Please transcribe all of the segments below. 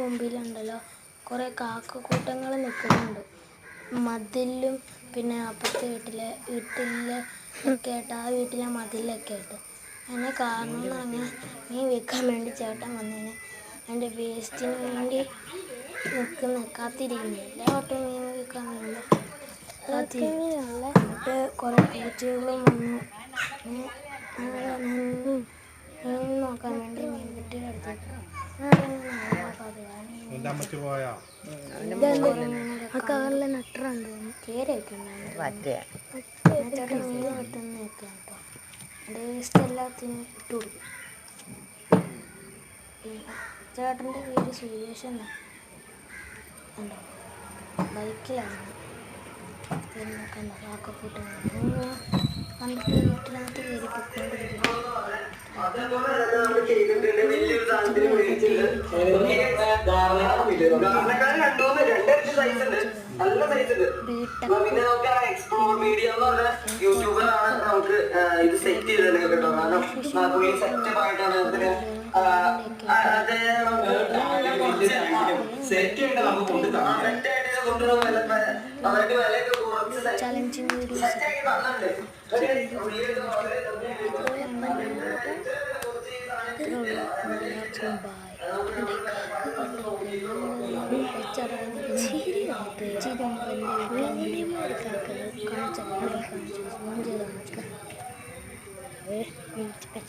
മുമ്പിലുണ്ടല്ലോ കുറേ കാക്കക്കൂട്ടങ്ങൾ നിൽക്കുന്നുണ്ട്. മതിലും പിന്നെ അപ്പുറത്തെ വീട്ടിലൊക്കെ ആയിട്ട് ആ വീട്ടിലെ മതിലൊക്കെ ആയിട്ട് എന്നെ കാരണം എന്ന് പറഞ്ഞാൽ മീൻ വിൽക്കാൻ വേണ്ടി ചേട്ടൻ വന്നതിന് എൻ്റെ വേസ്റ്റിന് വേണ്ടി കാത്തിരിക്കുന്നു. എല്ലാ വട്ടവും മീൻ വിൽക്കാൻ വേണ്ടി എന്നിട്ട് കുറേ പൂച്ചകളും വന്നു. മീൻ നോക്കാൻ വേണ്ടി മീൻകുട്ടിയുടെ അടുത്തേക്ക് കവറിലെ നട്ടറുണ്ട് കേരയൊക്കെ ചേട്ടൻ മീൻ വെട്ടുന്നൊക്കെ കേട്ടോ. എൻ്റെ വേസ്റ്റ് എല്ലാത്തിനും ഇട്ട് കൊടുക്കും. ചേട്ടൻ്റെ പേര് സുരേഷ് എന്നാണ്. ഉണ്ടോ ബൈക്കിലാണ് പിന്നെ കണ്ട കാക്കക്കൂട്ടം കണ്ടിട്ട് വീട്ടിനകത്ത് കയറി പൊയ്ക്കൊണ്ടിരിക്കുന്നു. യൂട്യൂബറാണ് നമുക്ക് ഇത് സെറ്റ് ചെയ്തത് കേട്ടോ. കാരണം പുള്ളി സെറ്റപ്പ് ആയിട്ടാണ് സെറ്റ് ചെയ്യേണ്ട നമുക്ക് കൊണ്ടുതരാം. അവർക്ക് വിലയൊക്കെ കുറച്ച് ചലഞ്ചിങ് വീഡിയോസ് സെറ്റാക്കി തന്നിട്ടുണ്ട്.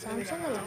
സാംസങ് അല്ല